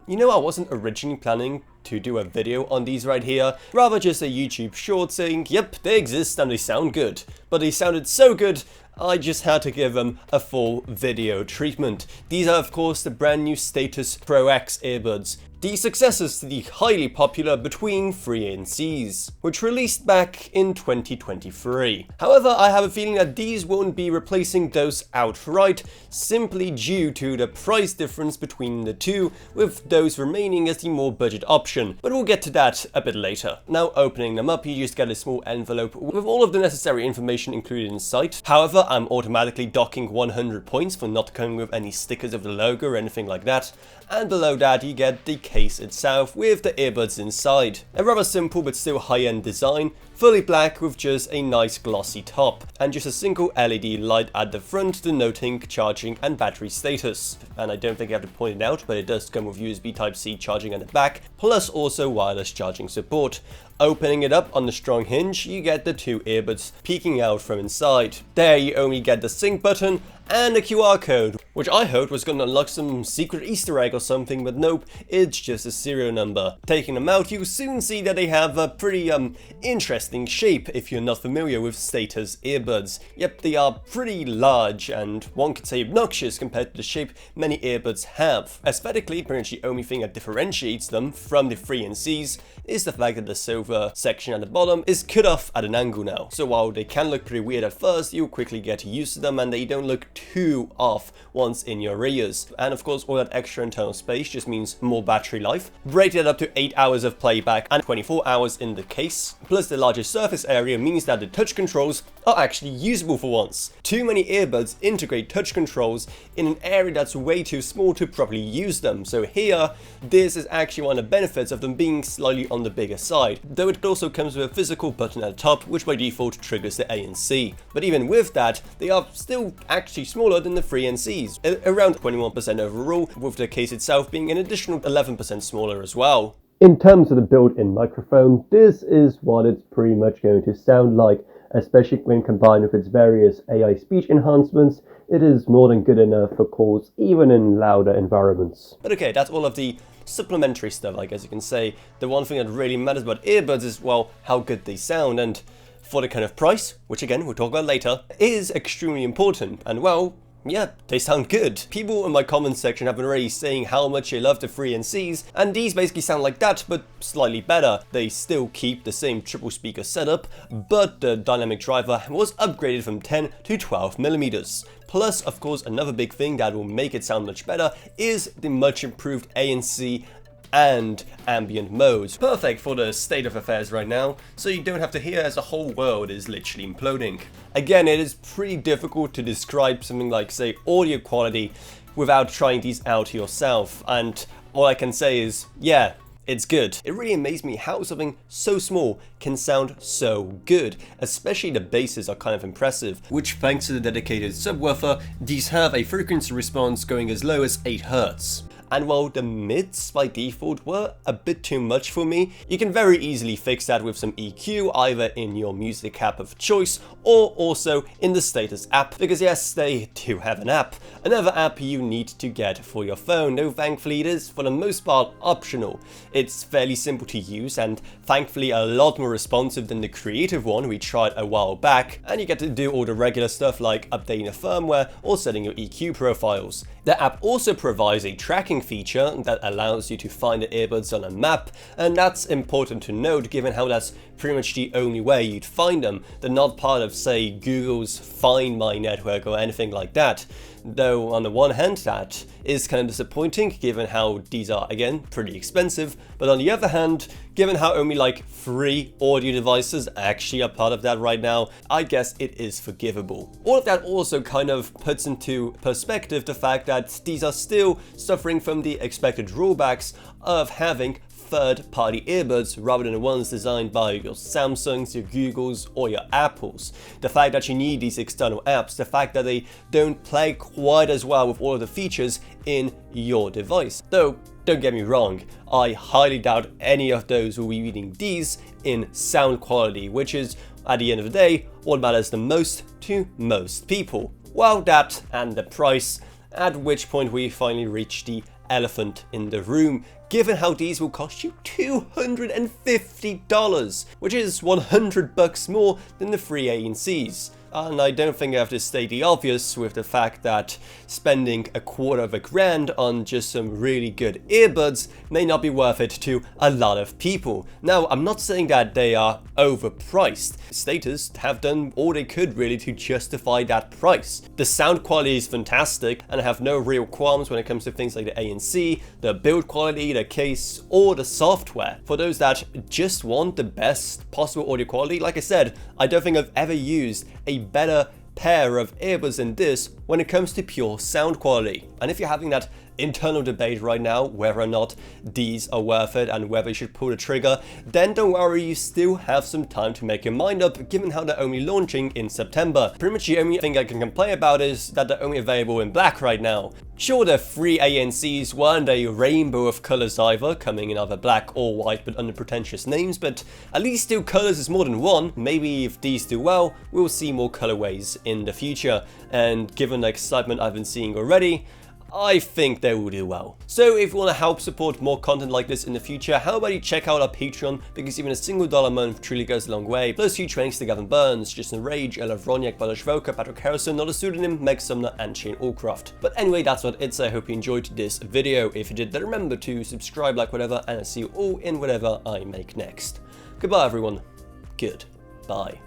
You know, I wasn't originally planning to do a video on these right here, rather just a YouTube short saying, yep, they exist and they sound good. But they sounded so good, I just had to give them a full video treatment. These are of course the brand new Status Pro X earbuds, the successors to the highly popular Between 3NCs, which released back in 2023. However, I have a feeling that these won't be replacing those outright, simply due to the price difference between the two, with those remaining as the more budget option, but we'll get to that a bit later. Now, opening them up, you just get a small envelope with all of the necessary information included inside. However, I'm automatically docking 100 points for not coming with any stickers of the logo or anything like that, and below that you get the case itself with the earbuds inside. A rather simple but still high-end design, fully black with just a nice glossy top, and just a single LED light at the front denoting charging and battery status. And I don't think I have to point it out, but it does come with USB Type-C charging at the back, plus also wireless charging support. Opening it up on the strong hinge, you get the two earbuds peeking out from inside. There you only get the sync button and a QR code, which I hoped was going to unlock some secret Easter egg or something, but nope, it's just a serial number. Taking them out, you soon see that they have a pretty interesting shape if you're not familiar with Status earbuds. Yep, they are pretty large and one could say obnoxious compared to the shape many earbuds have. Aesthetically, pretty much the only thing that differentiates them from the 3NCs is the fact that the silver section at the bottom is cut off at an angle now. So while they can look pretty weird at first, you'll quickly get used to them and they don't look too off once in your ears. And of course, all that extra internal space just means more battery life. Rated up to 8 hours of playback and 24 hours in the case. Plus the larger surface area means that the touch controls are actually usable for once. Too many earbuds integrate touch controls in an area that's way too small to properly use them. So here, this is actually one of the benefits of them being slightly on the bigger side, though it also comes with a physical button at the top, which by default triggers the A and C. But even with that, they are still actually smaller than the 3NCs, around 21% overall, with the case itself being an additional 11% smaller as well. In terms of the built-in microphone, this is what it's pretty much going to sound like, especially when combined with its various AI speech enhancements. It is more than good enough for calls even in louder environments. But okay, that's all of the supplementary stuff, I guess you can say. The one thing that really matters about earbuds is, well, how good they sound, and for the kind of price, which again we'll talk about later, is extremely important. And well, yeah, they sound good. People in my comments section have been already saying how much they love the 3NCs, and these basically sound like that, but slightly better. They still keep the same triple speaker setup, but the dynamic driver was upgraded from 10 to 12mm. Plus, of course, another big thing that will make it sound much better is the much improved ANC and ambient modes. Perfect for the state of affairs right now, so you don't have to hear as the whole world is literally imploding. Again, it is pretty difficult to describe something like, say, audio quality without trying these out yourself, and all I can say is, yeah, it's good. It really amazed me how something so small can sound so good, especially the basses are kind of impressive, which thanks to the dedicated subwoofer, these have a frequency response going as low as 8 Hz. And while the mids by default were a bit too much for me, you can very easily fix that with some EQ either in your music app of choice or also in the Status app, because yes, they do have an app. Another app you need to get for your phone, though thankfully it is for the most part optional. It's fairly simple to use and thankfully a lot more responsive than the creative one we tried a while back, and you get to do all the regular stuff like updating the firmware or setting your EQ profiles. The app also provides a tracking feature that allows you to find the earbuds on a map, and that's important to note given how that's pretty much the only way you'd find them. They're not part of, say, Google's Find My network or anything like that. Though on the one hand that is kind of disappointing given how these are again pretty expensive, but on the other hand, given how only like 3 audio devices actually are part of that right now, I guess it is forgivable. All of that also kind of puts into perspective the fact that these are still suffering from the expected drawbacks of having third-party earbuds rather than the ones designed by your Samsungs, your Googles, or your Apples. The fact that you need these external apps, the fact that they don't play quite as well with all of the features in your device. Though, don't get me wrong, I highly doubt any of those will be beating these in sound quality, which is, at the end of the day, what matters the most to most people. Well, that and the price, at which point we finally reach the elephant in the room, given how these will cost you $250, which is $100 more than the free ANCs. And I don't think I have to state the obvious with the fact that spending $250 on just some really good earbuds may not be worth it to a lot of people. Now, I'm not saying that they are overpriced. Status have done all they could really to justify that price. The sound quality is fantastic, and I have no real qualms when it comes to things like the ANC, the build quality, the case, or the software. For those that just want the best possible audio quality, like I said, I don't think I've ever used a better pair of earbuds than this when it comes to pure sound quality. And if you're having that internal debate right now whether or not these are worth it and whether you should pull the trigger, then don't worry, you still have some time to make your mind up, given how they're only launching in September. Pretty much the only thing I can complain about is that they're only available in black right now. Sure, their free ANCs weren't a rainbow of colors either, coming in either black or white but under pretentious names, but at least 2 colors is more than one. Maybe if these do well, we'll see more colorways in the future, and given the excitement I've been seeing already, I think they will do well. So if you want to help support more content like this in the future, how about you check out our Patreon, because even a single $1 a month truly goes a long way. Plus huge thanks to Gavin Burns, Jason Rage, Ella Vroniak, Balash Voka, Patrick Harrison, Not a Pseudonym, Meg Sumner, and Shane Allcroft. But anyway, that's what it's. I hope you enjoyed this video. If you did, then remember to subscribe, like, whatever, and I'll see you all in whatever I make next. Goodbye everyone. Goodbye.